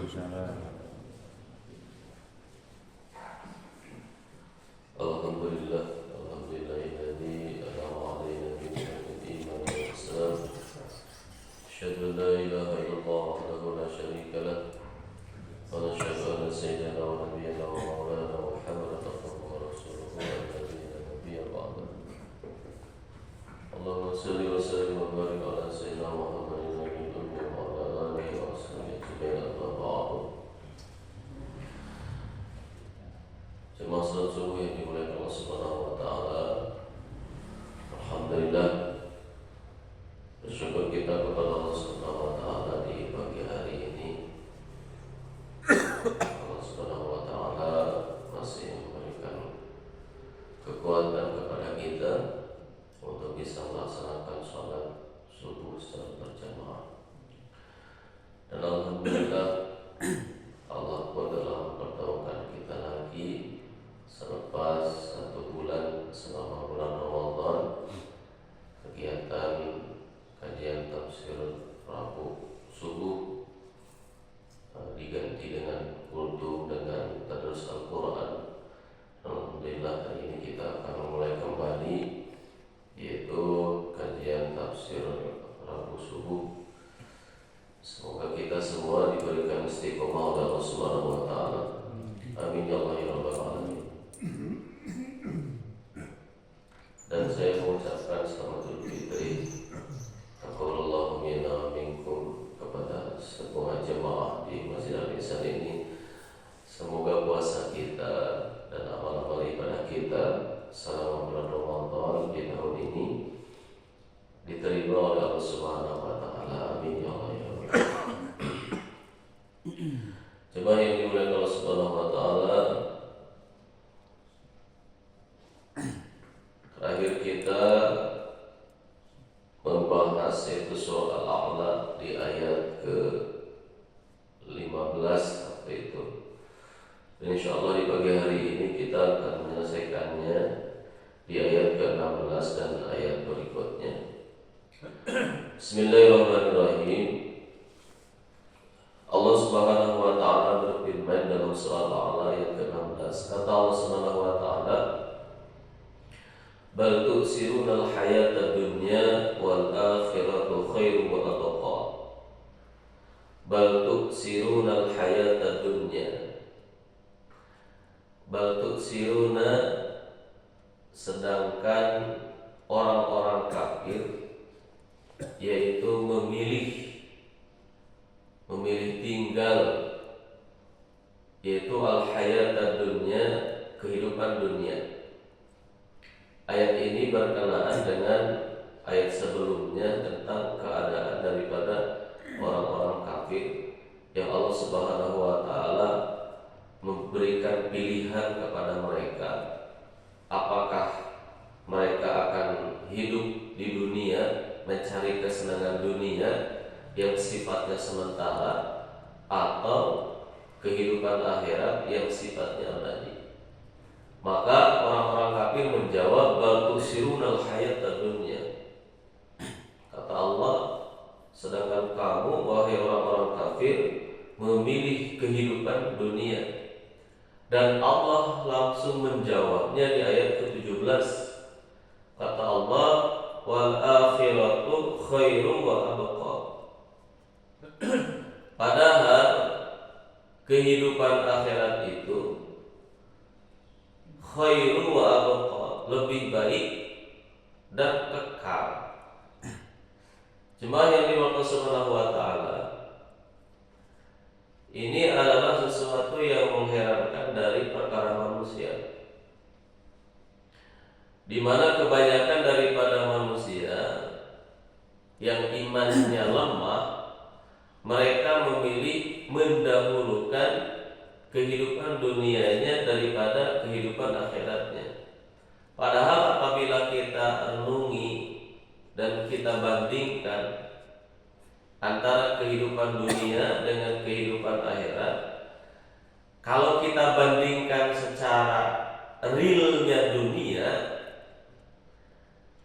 Alhamdulillah, alhamdulillahilladzi an'ama 'alaina bi ni'matil iman wal islam. Asyhadu an la ilaha illallah wahdahu la syarika lah wa asyhadu anna sayyidana wa nabiyyana wa maulana Muhammadan abduhu wa rasuluhu alladzi la nabiyya ba'dahu. Allahumma shalli wa sallim wa barik ala sayyidina Muhammadin nabiyil ummi wa ala alihi wa sahbihi ajma'in. Jemaah salat subuh yang dimuliakan Allah Subhanahu wa taala. Alhamdulillah, bersyukur kita kepada Allah Subhanahu wa taala di pagi hari ini. Allah Subhanahu wa taala masih memberikan kekuatan kepada kita untuk bisa melaksanakan salat subuh secara berjamaah. Dan alhamdulillah, Allah pun telah mempertemukan kita lagi selepas 1 bulan selama bulan Ramadan, kegiatan kajian tafsir Rabu subuh diganti dengan kultum dengan tadarus Al-Quran. Alhamdulillah, hari ini kita akan memulai kembali, yaitu kajian tafsir Rabu subuh. Semoga kita semua diberikan istiqomah oleh Allah Subhanahu wa taala. Amin ya Allah ya rabbal alamin. Dan saya mengucapkan selamat Idul Fitri. Taqabbalallahu minna wa minkum kepada semua jemaah di Masjid Al-Ihsan ini. Semoga puasa kita dan amal-amal ibadah kita selama bulan Ramadan di tahun ini diterima oleh Allah Subhanahu wa taala. Amin ya Allah ya rabbal alamin. Jemaah yang dimuliakan Allah Subhanahu wa taala, terakhir kita membahas yaitu surah Al-A'la di ayat ke-15 waktu itu. Dan insyaallah di pagi hari ini kita akan menyelesaikannya di ayat ke-16 dan ayat berikutnya. Bismillahirrahmanirrahim. Allah Subhanahu wa taala berfirman dalam surah Al-A'la ayat ke-16. Kata Allah Subhanahu wa taala, bal tu'siruna al-hayata dunya wal akhiratu khairu wa abqa. Bal tu'siruna al-hayata dunya. Bal tu'siruna, sedangkan orang-orang kafir yaitu memilih tinggal, yaitu al-hayata dunya, kehidupan dunia. Ayat ini berkenaan dengan ayat sebelumnya tentang keadaan daripada orang-orang kafir yang Allah Subhanahu wa taala memberikan pilihan kepada mereka, apakah mereka akan hidup di dunia mencari kesenangan dunia yang sifatnya sementara, atau kehidupan akhirat yang sifatnya abadi. Maka orang-orang kafir menjawab, bal tu'sirunal hayatad dunya. Kata Allah, sedangkan kamu wahai orang-orang kafir memilih kehidupan dunia. Dan Allah langsung menjawabnya di ayat ke-17. Kata Allah, wal akhiratu khairu wa abqa. Padahal kehidupan akhirat itu khairu wa abqa, lebih baik dan kekal. Jemaah yang dimuliakan Subhanahu wa taala, ini adalah sesuatu yang mengherankan dari perkara manusia, di mana kebanyakan daripada manusia yang imannya lemah, mereka memilih mendahulukan kehidupan dunianya daripada kehidupan akhiratnya. Padahal apabila kita renungi dan kita bandingkan antara kehidupan dunia dengan kehidupan akhirat, kalau kita bandingkan secara realnya dunia,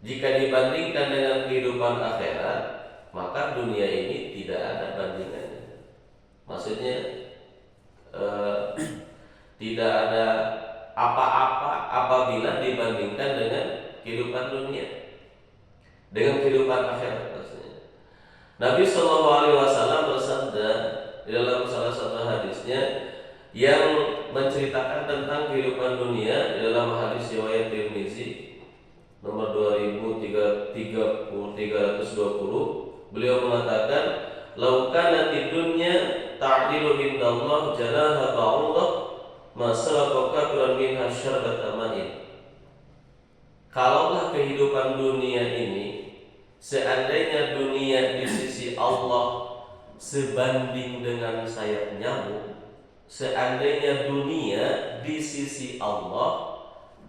jika dibandingkan dengan kehidupan akhirat, maka dunia ini tidak ada bandingannya. Maksudnya apabila dibandingkan dengan kehidupan dunia, dengan kehidupan akhirat maksudnya. Nabi SAW bersabda di dalam salah satu hadisnya yang menceritakan tentang kehidupan dunia, di dalam hadis riwayat Tirmizi nomor 2320, beliau mengatakan, "Lau kanat dunya ta'dilu indallah janaha ba'udah ma salaka kafiran minha syarbata ma'in." Kalaulah kehidupan dunia ini, seandainya dunia di sisi Allah sebanding dengan sayap nyamuk, seandainya dunia di sisi Allah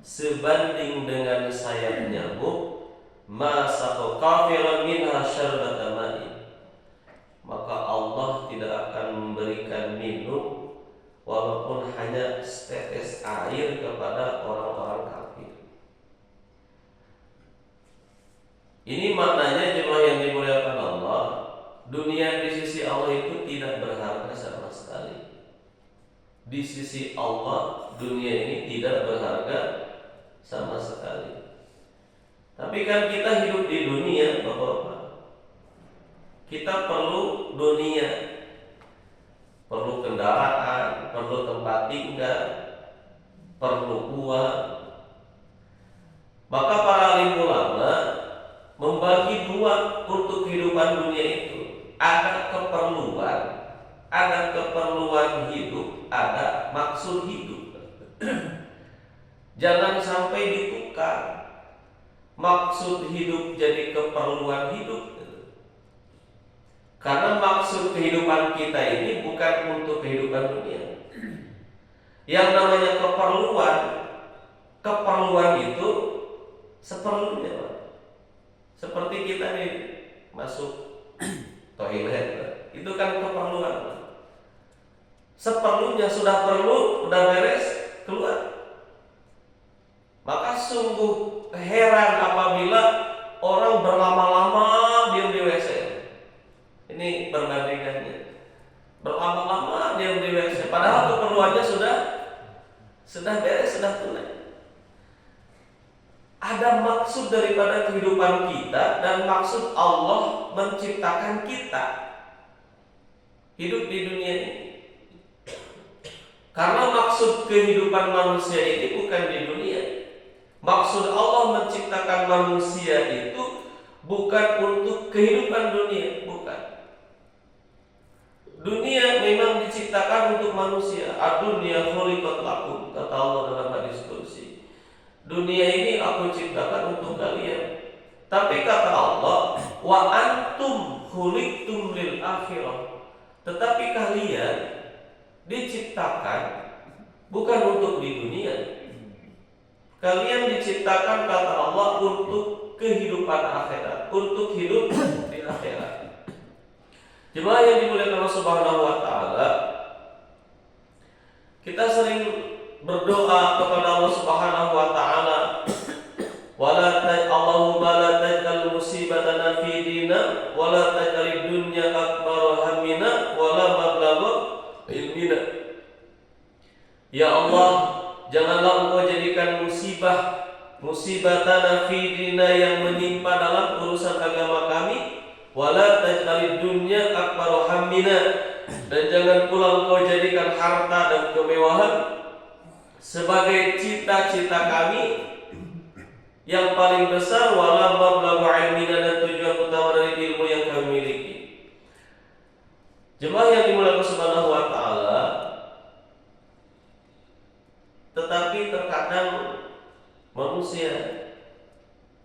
sebanding dengan sayap nyamuk, masaqo kafiran minha syarbata ma'in, maka Allah tidak akan memberikan minum walaupun hanya setetes air kepada orang-orang kafir. Ini maknanya jemaah yang dimuliakan Allah, dunia di sisi Allah itu tidak berharga sama sekali. Di sisi Allah dunia ini tidak berharga sama sekali. Tapi kan kita hidup di dunia, Bapak-bapak. Kita perlu dunia, perlu kendaraan, perlu tempat tinggal, perlu uang. Maka para alim ulama membagi dua untuk kehidupan dunia itu. Ada keperluan hidup, ada maksud hidup. Jangan sampai ditukar maksud hidup jadi keperluan hidup. Karena maksud kehidupan kita ini bukan untuk kehidupan dunia. Yang namanya keperluan itu seperlunya, Pak. Seperti kita nih masuk toilet, itu kan keperluan. Seperlunya, sudah perlu, udah beres, keluar. Maka sungguh heran apabila orang berlama-lama diam di WC. Ini perbandingannya. Berlama-lama diam di WC, padahal keperluannya sudah beres, sudah tunai. Ada maksud daripada kehidupan kita, dan maksud Allah menciptakan kita hidup di dunia ini. Karena maksud kehidupan manusia ini bukan di dunia. Maksud Allah menciptakan manusia itu bukan untuk kehidupan dunia, bukan. Dunia memang diciptakan untuk manusia. Ad-dunya khuliqat lakum, kata Allah dalam hadis qudsi. Dunia ini aku ciptakan untuk kalian. Tapi kata Allah, wa antum khuliqtum lil akhirah. Tetapi kalian diciptakan bukan untuk di dunia. Kalian diciptakan kata Allah untuk kehidupan akhirat, untuk hidup di akhirat. Jemaah yang dimuliakan Allah Subhanahu wa taala, kita sering berdoa kepada Allah Subhanahu wa taala, Allahumma la taj'al musibatana fi dinina wa la taj'alid dunya akbar hammina wa la mablagha ilmina. Ya Allah, janganlah Engkau jadikan musibatana fi dinina yang menimpa dalam urusan agama kami, wala taj'alid dunya akbar hammina, dan jangan pula Engkau jadikan harta dan kemewahan sebagai cita-cita kami yang paling besar, wala mablagha ilmina, dan tujuan utama dari ilmu yang kami miliki. Jemaah yang dimuliakan Subhanahu wa taala, tetapi terkadang manusia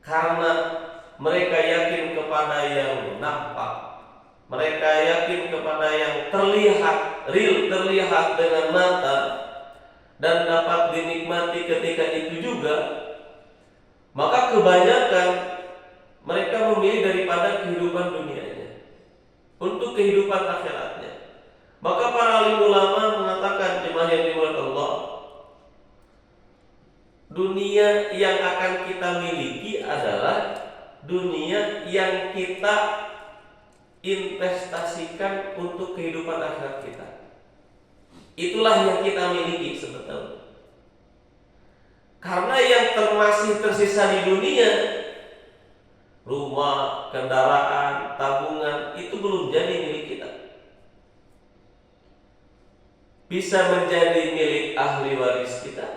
karena mereka yakin kepada yang nampak, mereka yakin kepada yang terlihat, terlihat dengan mata dan dapat dinikmati ketika itu juga, maka kebanyakan mereka memilih daripada kehidupan dunianya untuk kehidupan akhiratnya. Maka para alim ulama mengatakan, jemaah yang dimuliakan Allah, dunia yang akan kita miliki adalah dunia yang kita investasikan untuk kehidupan akhirat kita. Itulah yang kita miliki sebetulnya. Karena yang masih tersisa di dunia, rumah, kendaraan, tabungan, itu belum jadi milik kita. Bisa menjadi milik ahli waris kita,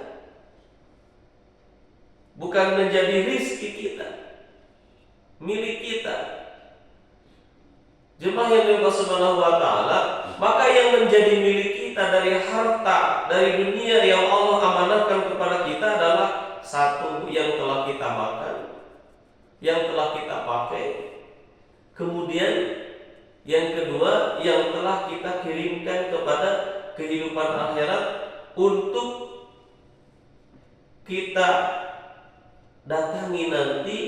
bukan menjadi rizki kita, milik kita. Jemaah yang Allah Subhanahu wa Ta'ala, maka yang menjadi milik kita dari harta, dari dunia yang Allah amanahkan kepada kita adalah satu, yang telah kita makan, yang telah kita pakai, kemudian yang kedua, yang telah kita kirimkan kepada kehidupan akhirat untuk kita datangi nanti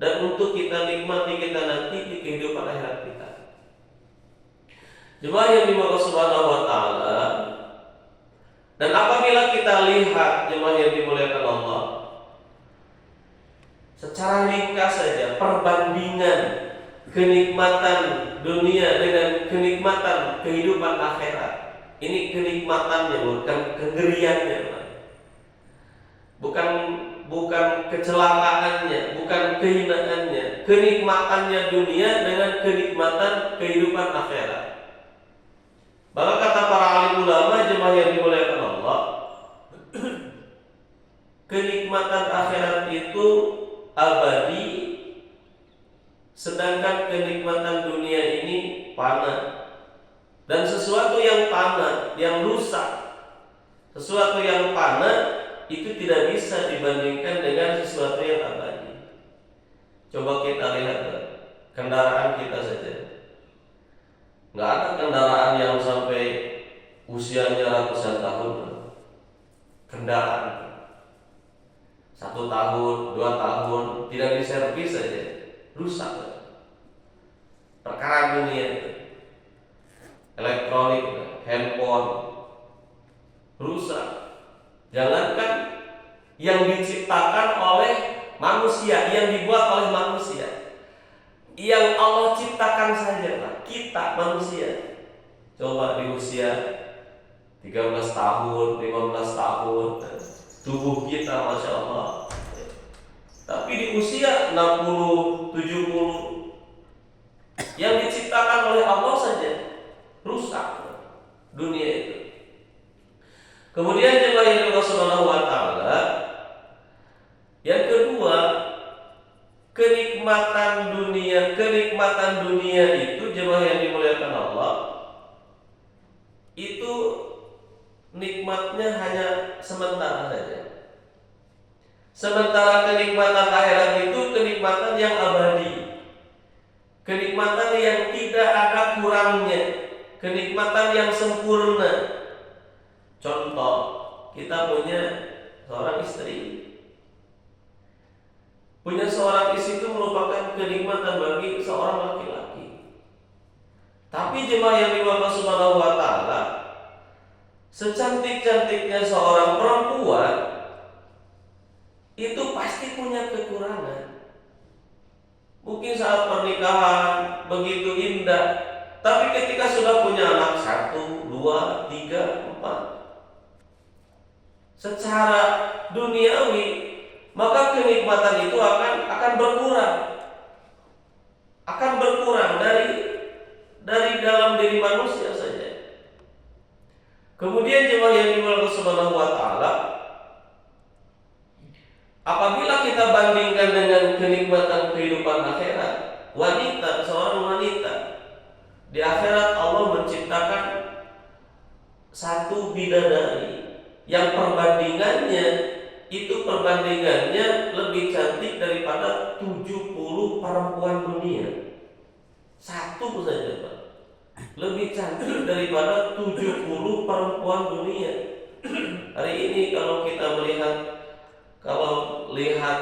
dan untuk kita nikmati kita nanti di kehidupan akhirat kita. Jemaah yang dimuliakan Subhanahu wa Ta'ala, dan apabila kita lihat jemaah yang dimuliakan Allah, secara ringkas saja perbandingan kenikmatan dunia dengan kenikmatan kehidupan akhirat. Ini kenikmatannya, bukan kengeriannya, bukan kecelakaannya, bukan kehinaannya. Kenikmatannya dunia dengan kenikmatan kehidupan akhirat. Maka kata para alim ulama jemaah yang dimuliakan Allah, kenikmatan akhirat itu abadi, sedangkan kenikmatan dunia ini fana. Dan sesuatu yang fana, yang rusak, sesuatu yang fana itu tidak bisa dibandingkan dengan sesuatu yang abadi. Coba kita lihat kendaraan kita saja. Nggak ada kendaraan yang sampai usianya ratusan tahun. Kendaraan 1 tahun, 2 tahun tidak diservis saja rusak. Perkara dunia itu, elektronik, handphone rusak. Jangankan yang diciptakan oleh manusia, yang dibuat oleh manusia, yang Allah ciptakan saja, Pak, kita manusia. Coba di usia 13 tahun, 15 tahun, tubuh kita Masya Allah. Tapi di usia 60, 70, yang diciptakan oleh Allah saja rusak dunia itu. Kemudian jemaah yang Allah Subhanahu wa Ta'ala, yang kedua, kenikmatan dunia itu jemaah yang dimuliakan Allah, itu nikmatnya hanya sementara saja. Sementara kenikmatan akhirat itu kenikmatan yang abadi, kenikmatan yang tidak ada kurangnya, kenikmatan yang sempurna. Contoh, kita punya seorang istri. Punya seorang istri itu merupakan kenikmatan bagi seorang laki-laki. Tapi jemaah yang dimuliakan Subhanahu wa Ta'ala, secantik-cantiknya seorang perempuan itu pasti punya kekurangan. Mungkin saat pernikahan begitu indah, tapi ketika sudah punya anak 1, 2, 3, 4, secara duniawi, maka kenikmatan itu akan berkurang dari dalam diri manusia saja. Kemudian jemaah yang dimuliakan Subhanahu wa Ta'ala, apabila kita bandingkan dengan kenikmatan kehidupan akhirat, seorang wanita di akhirat Allah menciptakan satu bidadari yang perbandingannya lebih cantik daripada 70 perempuan dunia. Satu saja, Pak, lebih cantik daripada 70 perempuan dunia. Hari ini kalau kita lihat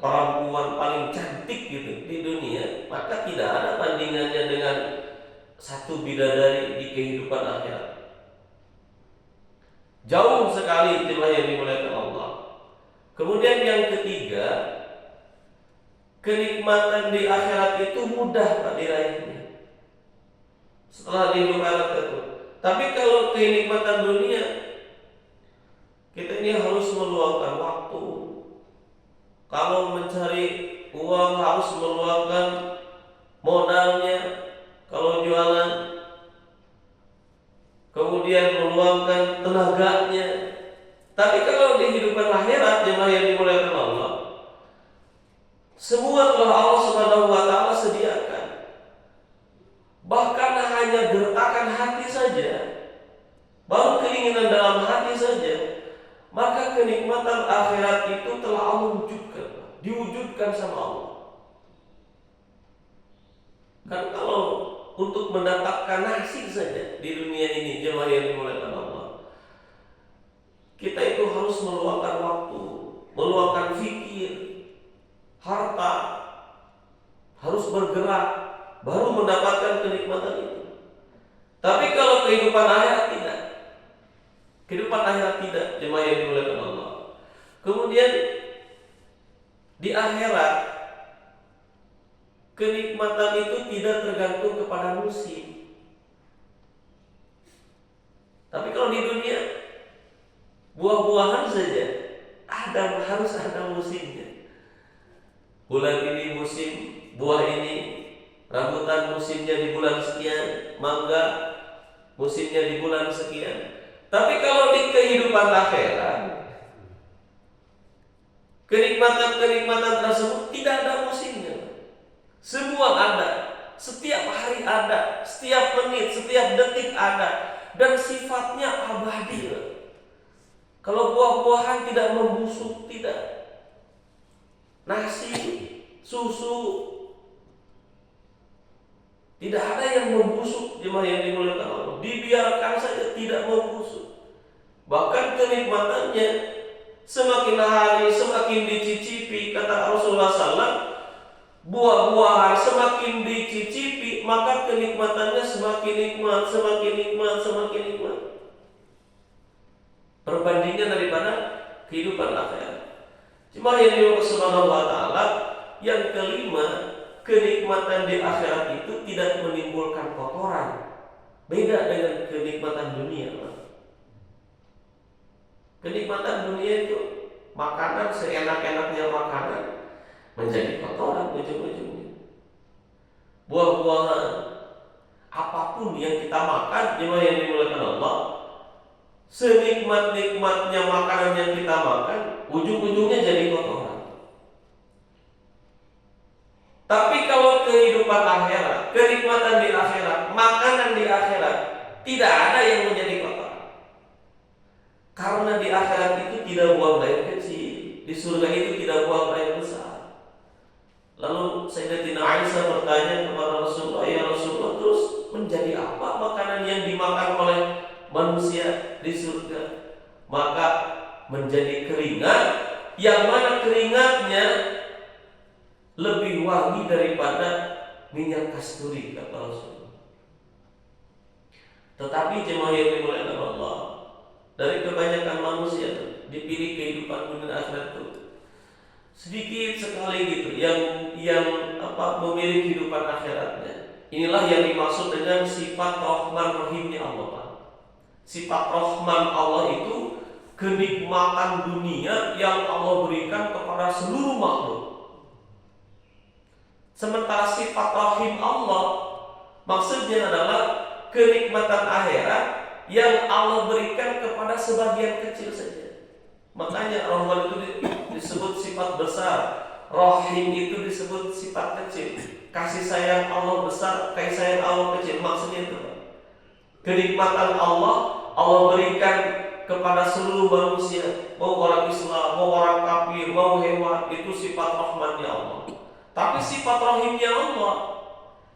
perempuan paling cantik gitu di dunia, maka tidak ada bandingannya dengan satu bidadari di kehidupan akhirat. Jauh sekali jemaah yang dimuliakan Allah. Kemudian yang ketiga, kenikmatan di akhirat itu mudah Pak diraihnya setelah di akhirat itu. Tapi kalau kenikmatan dunia, Kita ini harus meluangkan waktu. Kalau mencari uang harus meluangkan modalnya. Kalau jualan, kemudian meluangkan tenaganya. Tapi kalau di kehidupan akhirat, jemaah yang dimuliakan Allah, semua telah Allah Subhanahu wa taala sediakan. Bahkan hanya gertakan hati saja, baru keinginan dalam hati saja, maka kenikmatan akhirat itu telah Allah wujudkan, diwujudkan sama Allah. Kan kalau untuk mendapatkan nasib saja di dunia ini, jemaah yang dimuliakan Allah, kita itu harus meluangkan waktu, meluangkan fikir, harta, harus bergerak, baru mendapatkan kenikmatan itu. Tapi kalau kehidupan akhirat tidak, kehidupan akhirat tidak, jemaah yang dimuliakan Allah. Kemudian di akhirat, kenikmatan itu tidak tergantung kepada musim. Tapi kalau di dunia, buah-buahan saja harus ada musimnya. Bulan ini musim buah ini, rambutan musimnya di bulan sekian, mangga musimnya di bulan sekian. Tapi kalau di kehidupan akhirat, kenikmatan-kenikmatan tersebut tidak ada musimnya. Semua ada, setiap hari ada, setiap menit, setiap detik ada, dan sifatnya abadi. Kalau buah-buahan tidak membusuk, tidak. Nasi, susu, tidak ada yang membusuk, jemaah yang dimuliakan Allah. Dibiarkan saja tidak membusuk. Bahkan kenikmatannya semakin hari semakin dicicipi, kata Rasulullah SAW. Buah-buahan semakin dicicipi, maka kenikmatannya semakin nikmat, semakin nikmat, semakin nikmat. Perbandingan daripada kehidupan akhirat. Cuma yang dimaksud Subhanahu wa taala, yang kelima, kenikmatan di akhirat itu tidak menimbulkan kotoran. Beda dengan kenikmatan dunia. Kenikmatan dunia itu makanan, seenak-enaknya makanan menjadi kotoran ujung-ujungnya. Buah-buahan, apapun yang kita makan, jemaah yang dimuliakan Allah, senikmat-nikmatnya makanan yang kita makan, ujung-ujungnya jadi kotoran. Tapi kalau kehidupan akhirat, kenikmatan di akhirat, makanan di akhirat, tidak ada yang menjadi kotoran. Karena di akhirat itu tidak buang air kecil, di surga itu tidak buang air besar. Lalu Sayyidatina Aisyah bertanya kepada Rasulullah, ya Rasulullah, terus menjadi apa makanan yang dimakan oleh manusia di surga? Maka menjadi keringat, yang mana keringatnya lebih wangi daripada minyak kasturi, kata Rasulullah. Tetapi jemaah yang dimuliakan Allah, dari kebanyakan manusia dipilih kehidupan dunia akhirat itu sedikit sekali gitu yang memilih kehidupan akhiratnya. Inilah yang dimaksud dengan sifat Rahman Rahimnya Allah. Sifat Rahman Allah itu kenikmatan dunia yang Allah berikan kepada seluruh makhluk. Sementara sifat Rahim Allah maksudnya adalah kenikmatan akhirat yang Allah berikan kepada sebagian kecil saja. Makanya Rahman itu disebut sifat besar, Rahim itu disebut sifat kecil. Kasih sayang Allah besar, kasih sayang Allah kecil. Maksudnya itu, kenikmatan Allah berikan kepada seluruh manusia, mau orang Islam, mau orang kafir, mau hewan, itu sifat Rahmannya Allah. Tapi sifat Rahimnya Allah,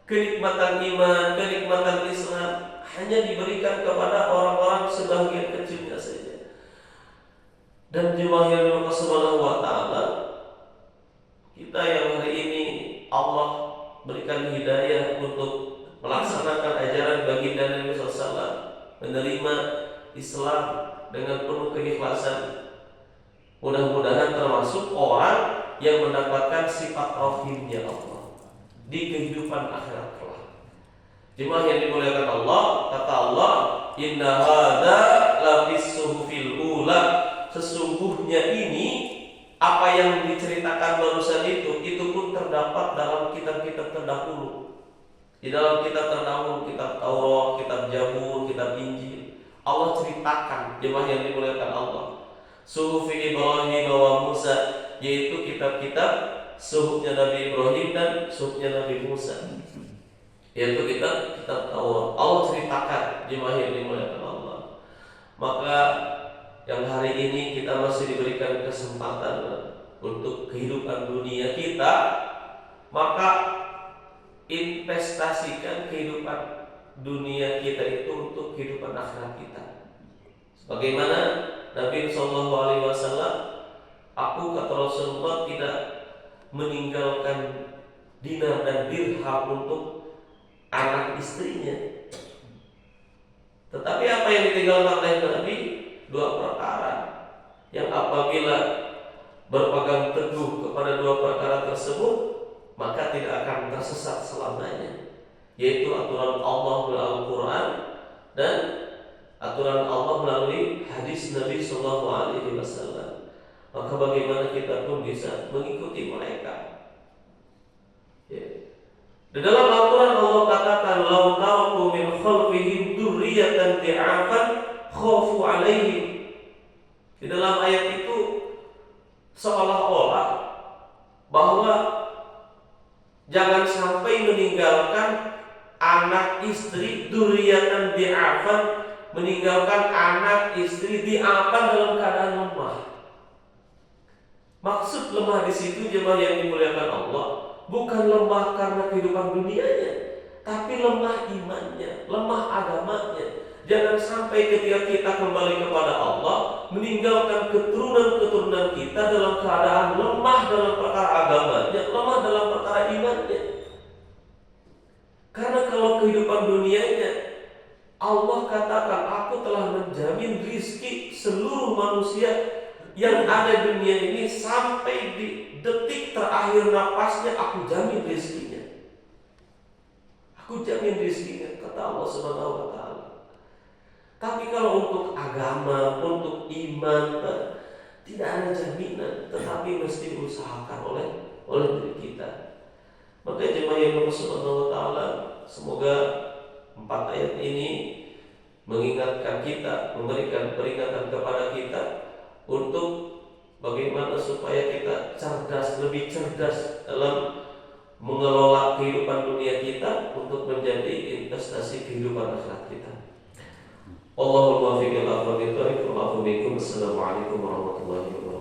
kenikmatan iman, kenikmatan Islam, hanya diberikan kepada orang-orang sebagian kecilnya saja. Dan jemaah yang dimuliakan Subhanahu wa taala, kita yang hari ini Allah berikan hidayah untuk melaksanakan ajaran baginda Nabi SAW, menerima Islam dengan penuh keikhlasan. Mudah-mudahan termasuk orang yang mendapatkan sifat rahimnya Allah di kehidupan akhirat kelak. Jemaah yang dimuliakan Allah, kata Allah, inna hadza la fis suhufil ula, sesungguhnya ini apa yang diceritakan barusan itu pun terdapat dalam kitab-kitab terdahulu. Di dalam kitab terdahulu, kitab Taurat, kitab Zabur, kitab Injil, Allah ceritakan, jemaah yang dimuliakan Allah, Suhufi Ibrahim wa Musa, yaitu kitab-kitab suhufnya Nabi Ibrahim dan suhufnya Nabi Musa, yaitu kitab Taurat. Allah ceritakan, jemaah yang dimuliakan Allah. Maka yang hari ini kita masih diberikan kesempatan untuk kehidupan dunia kita, maka investasikan kehidupan dunia kita itu untuk kehidupan akhirat kita. Sebagaimana Nabi SAW, aku kata Rasulullah tidak meninggalkan dinar dan dirham untuk anak istrinya. Tetapi apa yang ditinggalkan oleh Nabi? Dua perkara yang apabila berpegang teguh kepada dua perkara tersebut, maka tidak akan tersesat selamanya, yaitu aturan Allah melalui Al-Quran dan aturan Allah melalui hadis Nabi SAW. Maka bagaimana kita pun bisa mengikuti mereka. Di dalam Al-Quran Allah katakan, "Lau taraku min khalfihim dzurriyyatan di'afan khafu 'alaihim." Di dalam ayat itu seolah-olah bahwa jangan sampai meninggalkan anak istri dzurriyyatan di'afan, meninggalkan anak istri di'afan dalam keadaan lemah. Maksud lemah di situ, jemaah yang dimuliakan Allah, bukan lemah karena kehidupan dunianya, tapi lemah imannya, lemah agamanya. Jangan sampai ketika kita kembali kepada Allah, meninggalkan keturunan-keturunan kita dalam keadaan lemah dalam perkara agamanya, lemah dalam perkara imannya. Karena kalau kehidupan dunianya, Allah katakan, aku telah menjamin rizki seluruh manusia yang ada di dunia ini sampai di detik terakhir napasnya, aku jamin rizkinya. Aku jamin rizkinya, kata Allah Subhanahu wa Ta'ala. Tapi kalau untuk agama, untuk iman, tidak ada jaminan, tetapi mesti diusahakan oleh diri kita. Maka jemaah yang Allah Subhanahu wa Ta'ala, semoga 4 ayat ini mengingatkan kita, memberikan peringatan kepada kita untuk bagaimana supaya kita cerdas, lebih cerdas dalam mengelola kehidupan dunia kita untuk menjadi investasi kehidupan akhirat kita. Allahumma fiqil aqwal. Assalamualaikum warahmatullahi wabarakatuh.